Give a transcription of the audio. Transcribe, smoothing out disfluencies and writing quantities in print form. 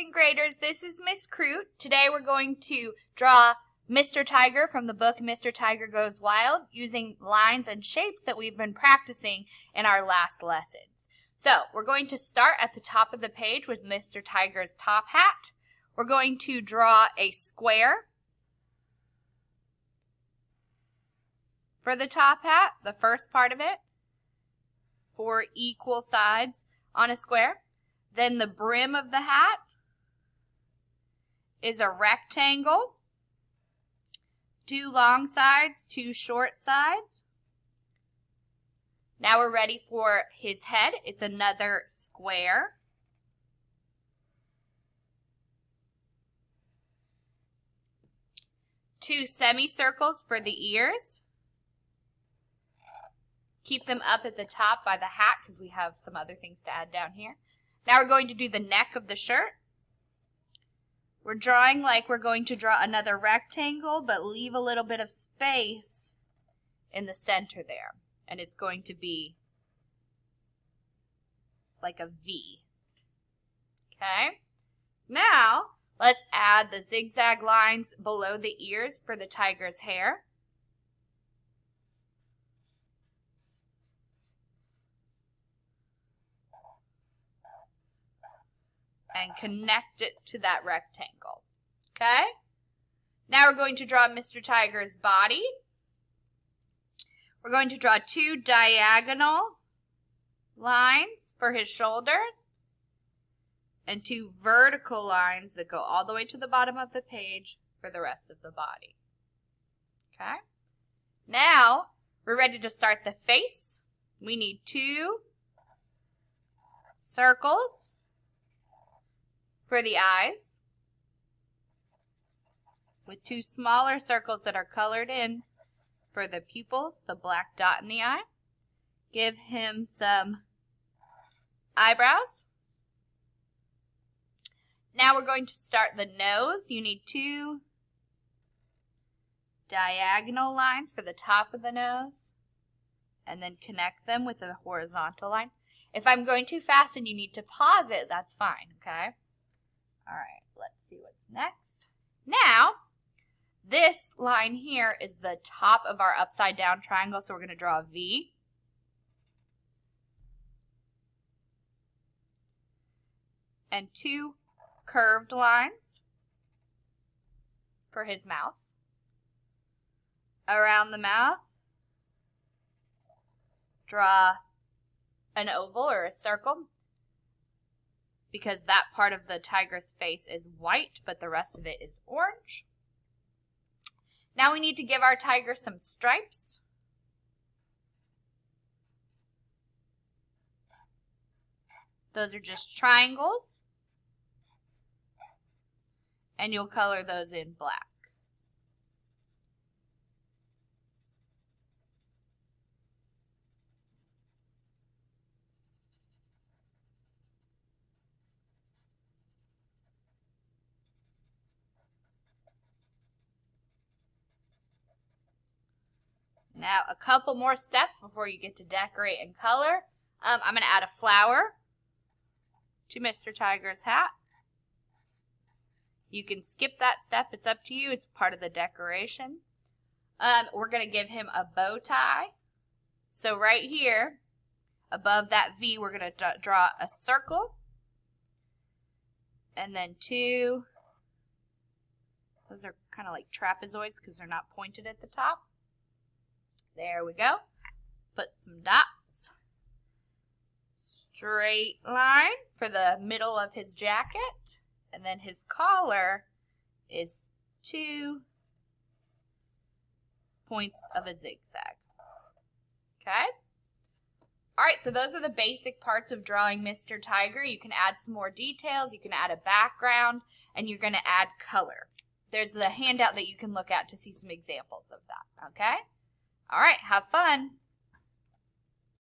second graders, this is Miss Crute. Today we're going to draw Mr. Tiger from the book Mr. Tiger Goes Wild using lines and shapes that we've been practicing in our last lessons. So we're going to start at the top of the page with Mr. Tiger's top hat. We're going to draw a square for the top hat, the first part of it, 4 equal sides on a square. Then the brim of the hat is a rectangle, 2 long sides, 2 short sides. Now we're ready for his head. It's another square. Two semicircles for the ears. Keep them up at the top by the hat because we have some other things to add down here. Now we're going to do the neck of the shirt. We're drawing like we're going to draw another rectangle, but leave a little bit of space in the center there. And it's going to be like a V. Okay? Now, let's add the zigzag lines below the ears for the tiger's hair. And connect it to that rectangle. Okay? Now we're going to draw Mr. Tiger's body. We're going to draw 2 diagonal lines for his shoulders and 2 vertical lines that go all the way to the bottom of the page for the rest of the body. Okay? Now we're ready to start the face. We need 2 circles for the eyes, with 2 smaller circles that are colored in for the pupils, the black dot in the eye. Give him some eyebrows. Now we're going to start the nose. You need 2 diagonal lines for the top of the nose, and then connect them with a horizontal line. If I'm going too fast and you need to pause it, that's fine, okay? All right, let's see what's next. Now, this line here is the top of our upside down triangle, so we're going to draw a V. And 2 curved lines for his mouth. Around the mouth, draw an oval or a circle, because that part of the tiger's face is white, but the rest of it is orange. Now we need to give our tiger some stripes. Those are just triangles, and you'll color those in black. Now, a couple more steps before you get to decorate and color. I'm going to add a flower to Mr. Tiger's hat. You can skip that step. It's up to you. It's part of the decoration. We're going to give him a bow tie. So right here, above that V, we're going to draw a circle. And then 2. Those are kind of like trapezoids because they're not pointed at the top. There we go. Put some dots. Straight line for the middle of his jacket. And then his collar is 2 points of a zigzag. Okay? Alright, so those are the basic parts of drawing Mr. Tiger. You can add some more details. You can add a background. And you're going to add color. There's the handout that you can look at to see some examples of that. Okay? All right, have fun.